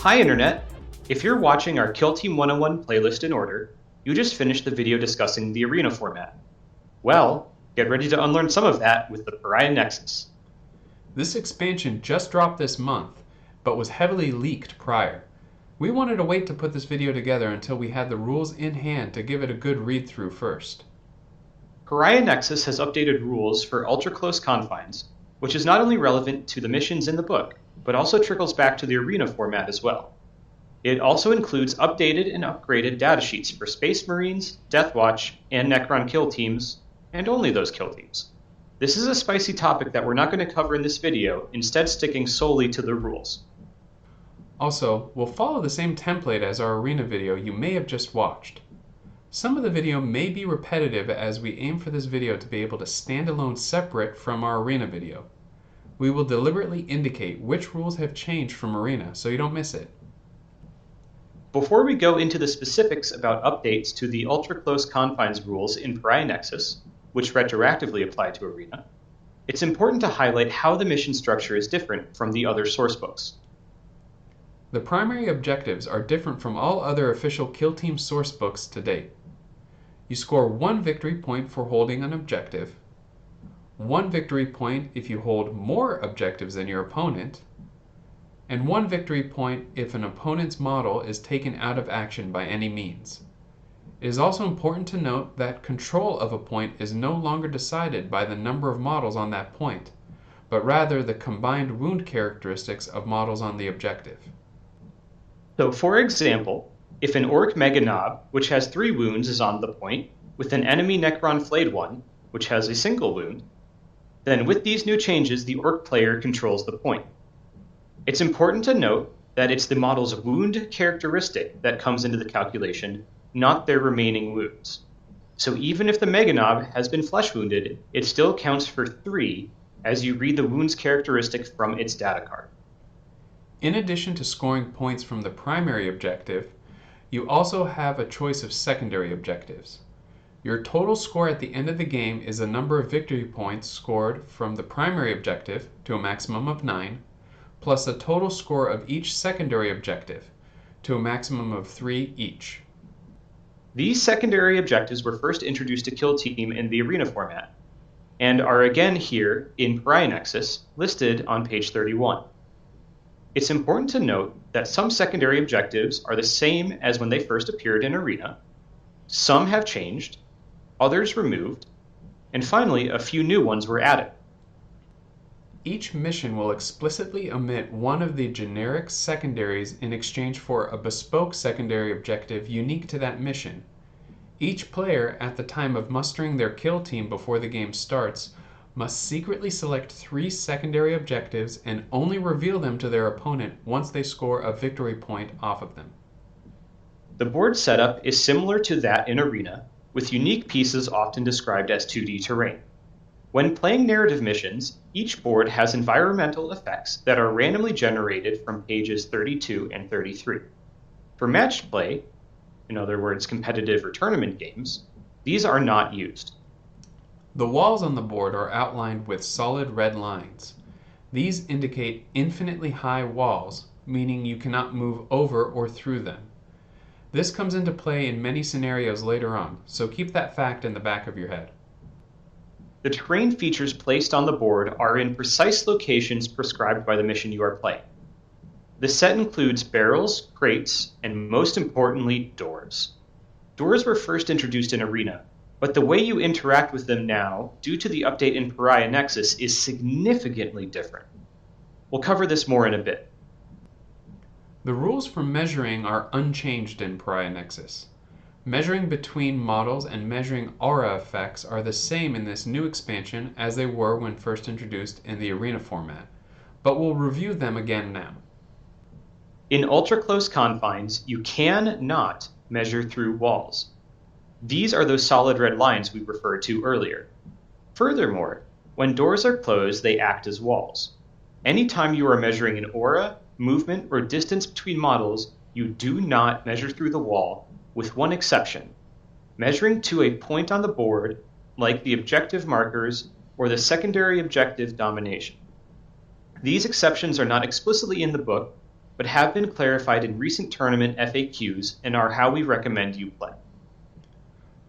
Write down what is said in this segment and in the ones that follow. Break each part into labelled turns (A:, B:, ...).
A: Hi Internet! If you're watching our Kill Team 101 playlist in order, you just finished the video discussing the arena format. Well, get ready to unlearn some of that with the Pariah Nexus.
B: This expansion just dropped this month, but was heavily leaked prior. We wanted to wait to put this video together until we had the rules in hand to give it a good read-through first.
A: Pariah Nexus has updated rules for Ultra Close Confines, which is not only relevant to the missions in the book, but also trickles back to the arena format as well. It also includes updated and upgraded datasheets for Space Marines, Death Watch, and Necron kill teams, and only those kill teams. This is a spicy topic that we're not going to cover in this video, instead sticking solely to the rules.
B: Also, we'll follow the same template as our arena video you may have just watched. Some of the video may be repetitive as we aim for this video to be able to stand alone separate from our arena video. We will deliberately indicate which rules have changed from arena so you don't miss it.
A: Before we go into the specifics about updates to the Ultra Close Confines rules in Pariah Nexus, which retroactively apply to arena, it's important to highlight how the mission structure is different from the other sourcebooks.
B: The primary objectives are different from all other official Kill Team sourcebooks to date. You score 1 victory point for holding an objective, 1 victory point if you hold more objectives than your opponent, and 1 victory point if an opponent's model is taken out of action by any means. It is also important to note that control of a point is no longer decided by the number of models on that point, but rather the combined wound characteristics of models on the objective.
A: So for example, if an Orc Mega Nob, which has 3 wounds, is on the point, with an enemy Necron Flayed one, which has a single wound, then with these new changes the Orc player controls the point. It's important to note that it's the model's wound characteristic that comes into the calculation, not their remaining wounds. So even if the Mega Nob has been flesh wounded, it still counts for 3 as you read the wounds characteristic from its data card.
B: In addition to scoring points from the primary objective, you also have a choice of secondary objectives. Your total score at the end of the game is the number of victory points scored from the primary objective to a maximum of 9, plus the total score of each secondary objective to a maximum of 3 each.
A: These secondary objectives were first introduced to Kill Team in the arena format, and are again here in Pariah Nexus, listed on page 31. It's important to note that some secondary objectives are the same as when they first appeared in arena, some have changed, others removed, and finally a few new ones were added.
B: Each mission will explicitly omit one of the generic secondaries in exchange for a bespoke secondary objective unique to that mission. Each player, at the time of mustering their kill team before the game starts, must secretly select 3 secondary objectives and only reveal them to their opponent once they score a victory point off of them.
A: The board setup is similar to that in arena, with unique pieces often described as 2D terrain. When playing narrative missions, each board has environmental effects that are randomly generated from pages 32 and 33. For matched play, in other words competitive or tournament games, these are not used.
B: The walls on the board are outlined with solid red lines. These indicate infinitely high walls, meaning you cannot move over or through them. This comes into play in many scenarios later on, so keep that fact in the back of your head.
A: The terrain features placed on the board are in precise locations prescribed by the mission you are playing. The set includes barrels, crates, and most importantly, doors. Doors were first introduced in arena, but the way you interact with them now, due to the update in Pariah Nexus, is significantly different. We'll cover this more in a bit.
B: The rules for measuring are unchanged in Pariah Nexus. Measuring between models and measuring aura effects are the same in this new expansion as they were when first introduced in the arena format, but we'll review them again now.
A: In Ultra Close Confines, you cannot measure through walls. These are those solid red lines we referred to earlier. Furthermore, when doors are closed, they act as walls. Anytime you are measuring an aura, movement, or distance between models, you do not measure through the wall, with one exception: measuring to a point on the board, like the objective markers or the secondary objective domination. These exceptions are not explicitly in the book, but have been clarified in recent tournament FAQs and are how we recommend you play.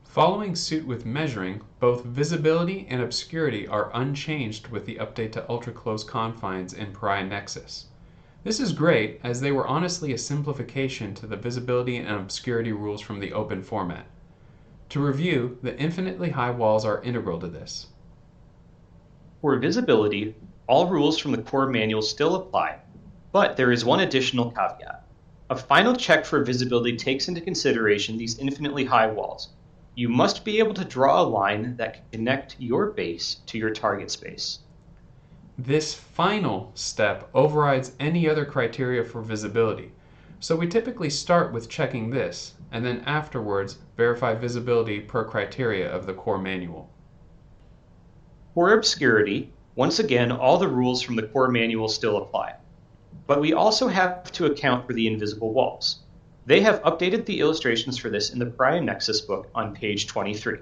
B: Following suit with measuring, both visibility and obscurity are unchanged with the update to Ultra Close Confines in Pariah Nexus. This is great, as they were honestly a simplification to the visibility and obscurity rules from the open format. To review, the infinitely high walls are integral to this.
A: For visibility, all rules from the core manual still apply, but there is one additional caveat. A final check for visibility takes into consideration these infinitely high walls. You must be able to draw a line that can connect your base to your target space.
B: This final step overrides any other criteria for visibility, so we typically start with checking this, and then afterwards verify visibility per criteria of the core manual.
A: For obscurity, once again, all the rules from the core manual still apply, but we also have to account for the invisible walls. They have updated the illustrations for this in the Pariah Nexus book on page 23.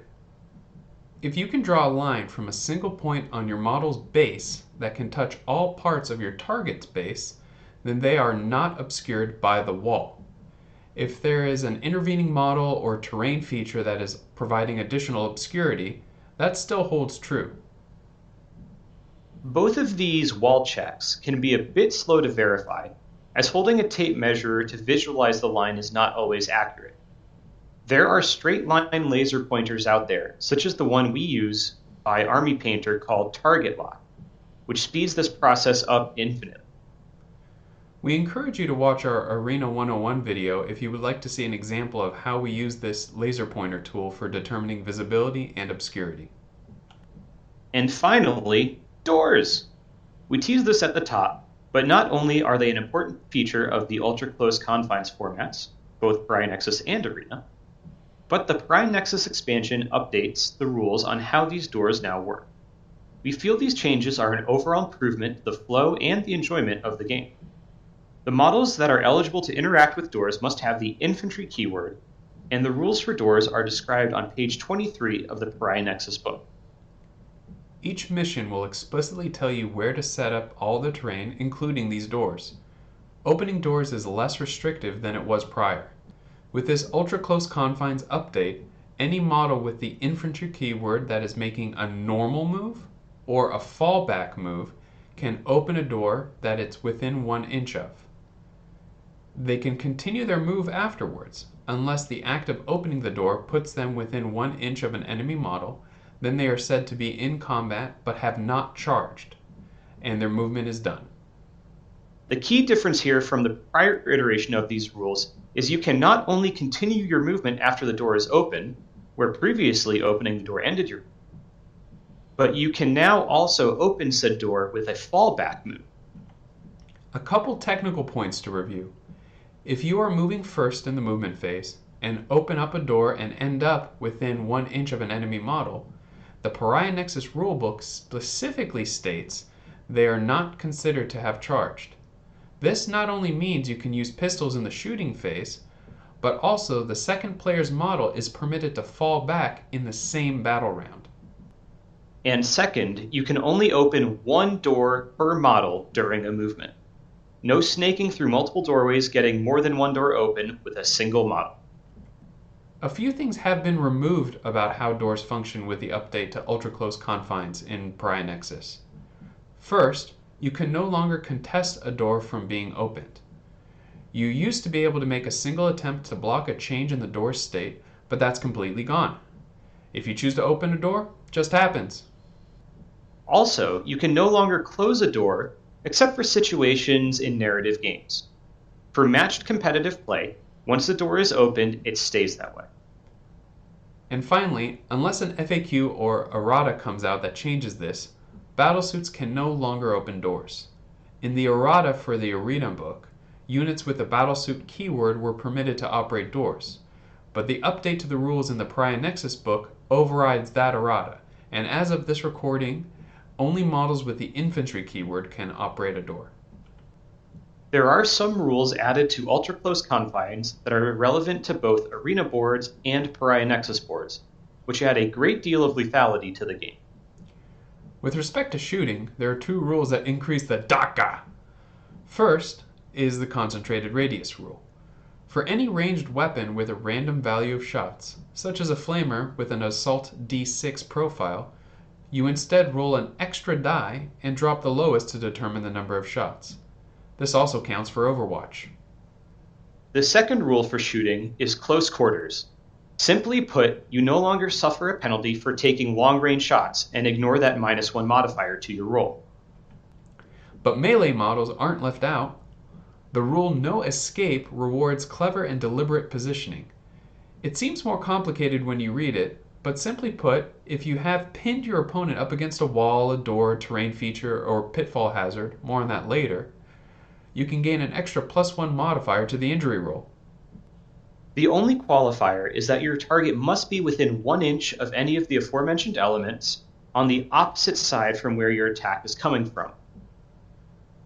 B: If you can draw a line from a single point on your model's base that can touch all parts of your target's base, then they are not obscured by the wall. If there is an intervening model or terrain feature that is providing additional obscurity, that still holds true.
A: Both of these wall checks can be a bit slow to verify, as holding a tape measure to visualize the line is not always accurate. There are straight line laser pointers out there, such as the one we use by Army Painter called Target Lock, which speeds this process up infinitely.
B: We encourage you to watch our Arena 101 video if you would like to see an example of how we use this laser pointer tool for determining visibility and obscurity.
A: And finally, doors! We teased this at the top, but not only are they an important feature of the Ultra Close Confines formats, both Pariah Nexus and Arena, but the Pariah Nexus expansion updates the rules on how these doors now work. We feel these changes are an overall improvement to the flow and the enjoyment of the game. The models that are eligible to interact with doors must have the infantry keyword, and the rules for doors are described on page 23 of the Pariah Nexus book.
B: Each mission will explicitly tell you where to set up all the terrain, including these doors. Opening doors is less restrictive than it was prior. With this Ultra Close Confines update, any model with the infantry keyword that is making a normal move or a fallback move can open a door that it's within 1 inch of. They can continue their move afterwards, unless the act of opening the door puts them within 1 inch of an enemy model. Then they are said to be in combat but have not charged, and their movement is done.
A: The key difference here from the prior iteration of these rules is you can not only continue your movement after the door is open, where previously opening the door ended your movement, but you can now also open said door with a fallback move.
B: A couple technical points to review. If you are moving first in the movement phase and open up a door and end up within 1 inch of an enemy model, the Pariah Nexus rulebook specifically states they are not considered to have charged. This not only means you can use pistols in the shooting phase, but also the second player's model is permitted to fall back in the same battle round.
A: And second, you can only open 1 door per model during a movement. No snaking through multiple doorways getting more than 1 door open with a single model.
B: A few things have been removed about how doors function with the update to Ultra Close Confines in Pariah Nexus. First, you can no longer contest a door from being opened. You used to be able to make a single attempt to block a change in the door's state, but that's completely gone. If you choose to open a door, it just happens.
A: Also, you can no longer close a door except for situations in narrative games. For matched competitive play, once the door is opened, it stays that way.
B: And finally, unless an FAQ or errata comes out that changes this, battlesuits can no longer open doors. In the errata for the Arena book, units with the battlesuit keyword were permitted to operate doors, but the update to the rules in the Pariah Nexus book overrides that errata, and as of this recording, only models with the infantry keyword can operate a door.
A: There are some rules added to Ultra Close Confines that are relevant to both Arena boards and Pariah Nexus boards, which add a great deal of lethality to the game.
B: With respect to shooting, there are 2 rules that increase the DACA. First, is the concentrated radius rule. For any ranged weapon with a random value of shots, such as a flamer with an assault D6 profile, you instead roll an extra die and drop the lowest to determine the number of shots. This also counts for Overwatch.
A: The second rule for shooting is close quarters. Simply put, you no longer suffer a penalty for taking long-range shots and ignore that -1 modifier to your roll.
B: But melee models aren't left out. The rule no escape rewards clever and deliberate positioning. It seems more complicated when you read it, but simply put, if you have pinned your opponent up against a wall, a door, terrain feature, or pitfall hazard, more on that later, you can gain an extra +1 modifier to the injury roll.
A: The only qualifier is that your target must be within 1 inch of any of the aforementioned elements on the opposite side from where your attack is coming from.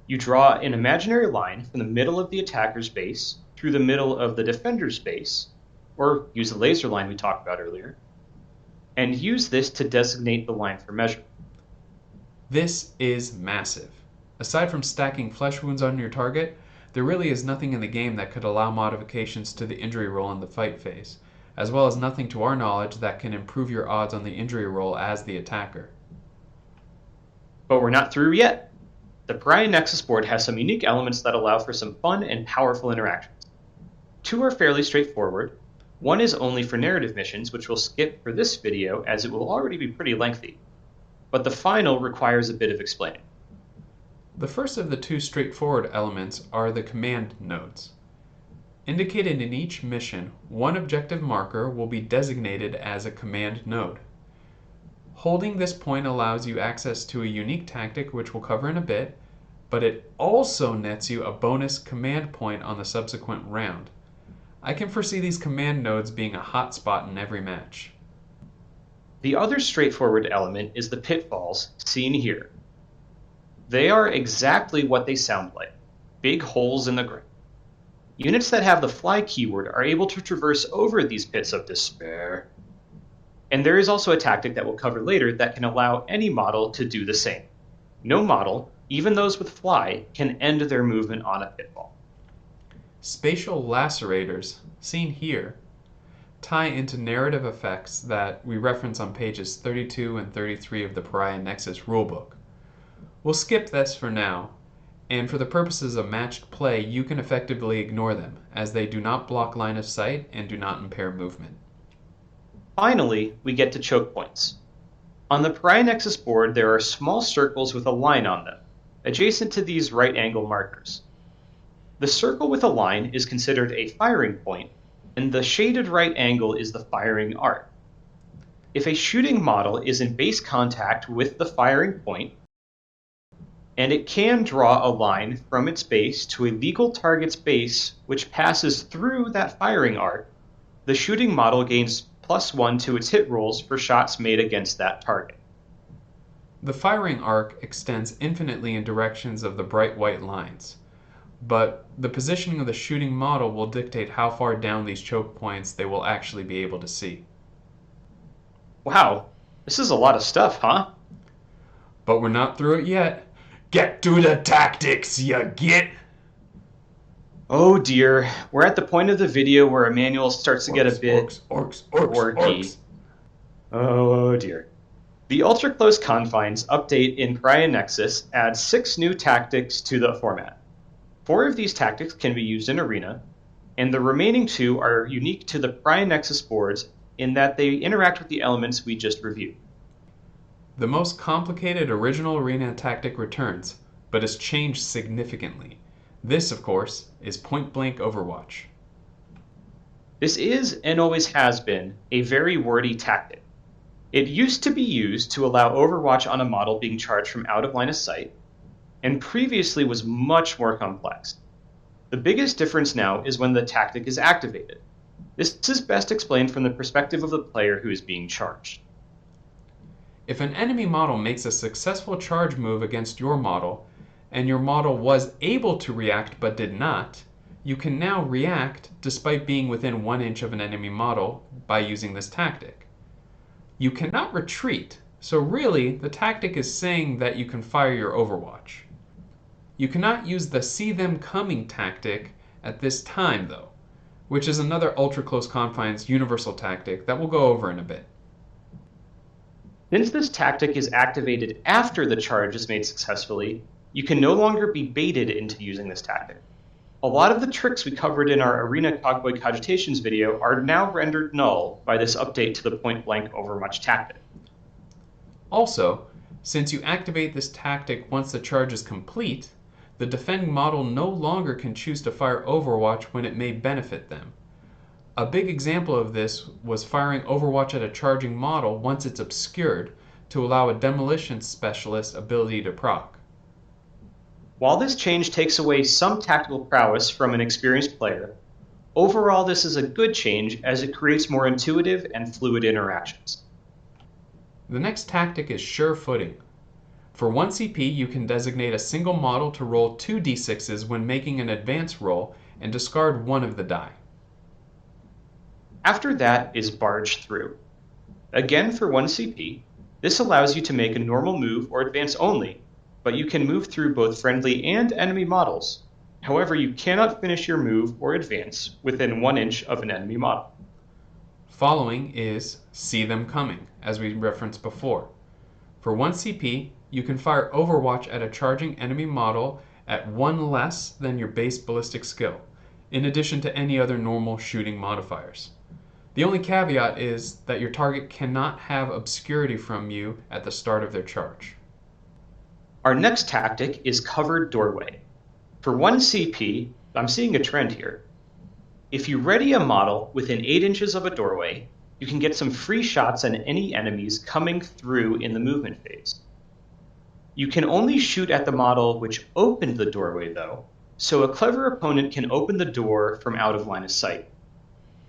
A: You draw an imaginary line from the middle of the attacker's base through the middle of the defender's base, or use the laser line we talked about earlier, and use this to designate the line for measure.
B: This is massive. Aside from stacking flesh wounds on your target, there really is nothing in the game that could allow modifications to the injury roll in the fight phase, as well as nothing to our knowledge that can improve your odds on the injury roll as the attacker.
A: But we're not through yet. The Pariah Nexus board has some unique elements that allow for some fun and powerful interactions. 2 are fairly straightforward. 1 is only for narrative missions, which we'll skip for this video as it will already be pretty lengthy. But the final requires a bit of explaining.
B: The first of the 2 straightforward elements are the command nodes. Indicated in each mission, one objective marker will be designated as a command node. Holding this point allows you access to a unique tactic which we'll cover in a bit, but it also nets you a bonus command point on the subsequent round. I can foresee these command nodes being a hot spot in every match.
A: The other straightforward element is the pitfalls, seen here. They are exactly what they sound like, big holes in the ground. Units that have the fly keyword are able to traverse over these pits of despair. And there is also a tactic that we'll cover later that can allow any model to do the same. No model, even those with fly, can end their movement on a pitfall.
B: Spatial Lacerators, seen here, tie into narrative effects that we reference on pages 32 and 33 of the Pariah Nexus rulebook. We'll skip this for now, and for the purposes of matched play, you can effectively ignore them, as they do not block line of sight and do not impair movement.
A: Finally, we get to choke points. On the Pariah Nexus board, there are small circles with a line on them, adjacent to these right angle markers. The circle with a line is considered a firing point, and the shaded right angle is the firing arc. If a shooting model is in base contact with the firing point, and it can draw a line from its base to a legal target's base which passes through that firing arc, the shooting model gains +1 to its hit rolls for shots made against that target.
B: The firing arc extends infinitely in directions of the bright white lines, but the positioning of the shooting model will dictate how far down these choke points they will actually be able to see.
A: Wow, this is a lot of stuff, huh?
B: But we're not through it yet. Get to the tactics, you get!
A: Oh dear, we're at the point of the video where Emmanuel starts to get a bit orky. Oh dear. The Ultra Close Confines update in Pariah Nexus adds 6 new tactics to the format. 4 of these tactics can be used in Arena, and the remaining 2 are unique to the Pariah Nexus boards in that they interact with the elements we just reviewed.
B: The most complicated original Arena tactic returns, but is changed significantly. This, of course, is point-blank Overwatch.
A: This is, and always has been, a very wordy tactic. It used to be used to allow Overwatch on a model being charged from out of line of sight, and previously was much more complex. The biggest difference now is when the tactic is activated. This is best explained from the perspective of the player who is being charged.
B: If an enemy model makes a successful charge move against your model, and your model was able to react but did not, you can now react despite being within 1 inch of an enemy model by using this tactic. You cannot retreat, so really the tactic is saying that you can fire your Overwatch. You cannot use the see them coming tactic at this time though, which is another Ultra Close Confines universal tactic that we'll go over in a bit.
A: Since this tactic is activated after the charge is made successfully, you can no longer be baited into using this tactic. A lot of the tricks we covered in our Arena Cogboy Cogitations video are now rendered null by this update to the point-blank Overwatch tactic.
B: Also, since you activate this tactic once the charge is complete, the defending model no longer can choose to fire Overwatch when it may benefit them. A big example of this was firing Overwatch at a charging model once it's obscured to allow a demolition specialist ability to proc.
A: While this change takes away some tactical prowess from an experienced player, overall this is a good change as it creates more intuitive and fluid interactions.
B: The next tactic is sure footing. For 1 CP, you can designate a single model to roll 2 d6s when making an advance roll and discard one of the die.
A: After that is barge through. Again for 1 CP, this allows you to make a normal move or advance only, but you can move through both friendly and enemy models. However, you cannot finish your move or advance within 1 inch of an enemy model.
B: Following is see them coming, as we referenced before. For 1 CP, you can fire Overwatch at a charging enemy model at 1 less than your base ballistic skill, in addition to any other normal shooting modifiers. The only caveat is that your target cannot have obscurity from you at the start of their charge.
A: Our next tactic is covered doorway. For 1 CP, I'm seeing a trend here. If you ready a model within 8 inches of a doorway, you can get some free shots on any enemies coming through in the movement phase. You can only shoot at the model which opened the doorway though, so a clever opponent can open the door from out of line of sight.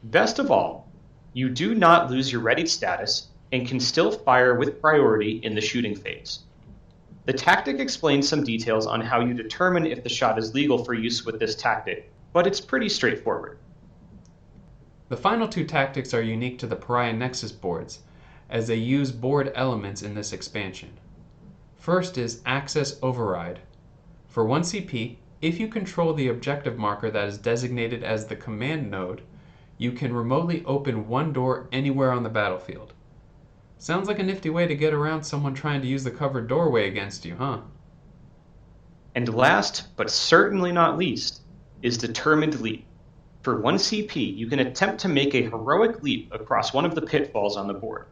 A: Best of all, you do not lose your readied status and can still fire with priority in the shooting phase. The tactic explains some details on how you determine if the shot is legal for use with this tactic, but it's pretty straightforward.
B: The final 2 tactics are unique to the Pariah Nexus boards, as they use board elements in this expansion. First is Access Override. For 1 CP, if you control the objective marker that is designated as the command node, you can remotely open 1 door anywhere on the battlefield. Sounds like a nifty way to get around someone trying to use the covered doorway against you, huh?
A: And last, but certainly not least, is Determined Leap. For 1 CP, you can attempt to make a heroic leap across one of the pitfalls on the board.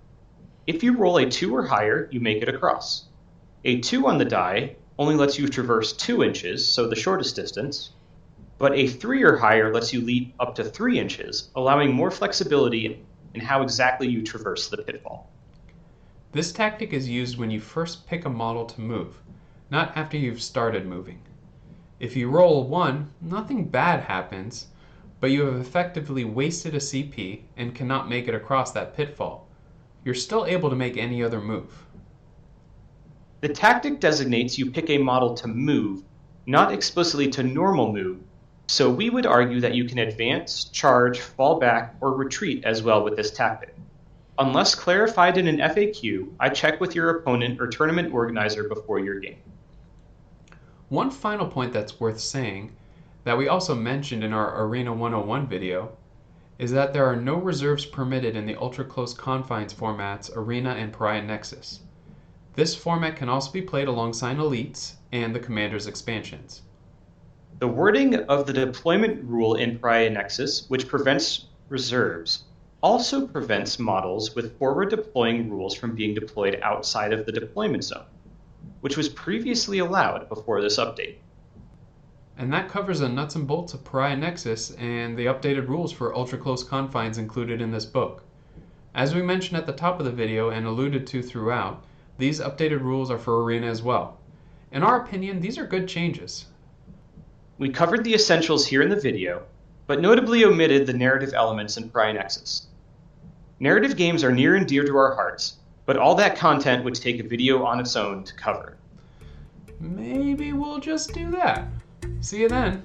A: If you roll a 2 or higher, you make it across. A 2 on the die only lets you traverse 2 inches, so the shortest distance, but a 3 or higher lets you leap up to 3 inches, allowing more flexibility in how exactly you traverse the pitfall.
B: This tactic is used when you first pick a model to move, not after you've started moving. If you roll a 1, nothing bad happens, but you have effectively wasted a CP and cannot make it across that pitfall. You're still able to make any other move.
A: The tactic designates you pick a model to move, not explicitly to normal move, so we would argue that you can advance, charge, fall back, or retreat as well with this tactic. Unless clarified in an FAQ, I check with your opponent or tournament organizer before your game.
B: One final point that's worth saying, that we also mentioned in our Arena 101 video, is that there are no reserves permitted in the Ultra Close Confines formats Arena and Pariah Nexus. This format can also be played alongside Elites and the Commander's expansions.
A: The wording of the deployment rule in Pariah Nexus, which prevents reserves, also prevents models with forward deploying rules from being deployed outside of the deployment zone, which was previously allowed before this update.
B: And that covers the nuts and bolts of Pariah Nexus and the updated rules for Ultra Close Confines included in this book. As we mentioned at the top of the video and alluded to throughout, these updated rules are for Arena as well. In our opinion, these are good changes.
A: We covered the essentials here in the video, but notably omitted the narrative elements in Pariah Nexus. Narrative games are near and dear to our hearts, but all that content would take a video on its own to cover.
B: Maybe we'll just do that. See you then.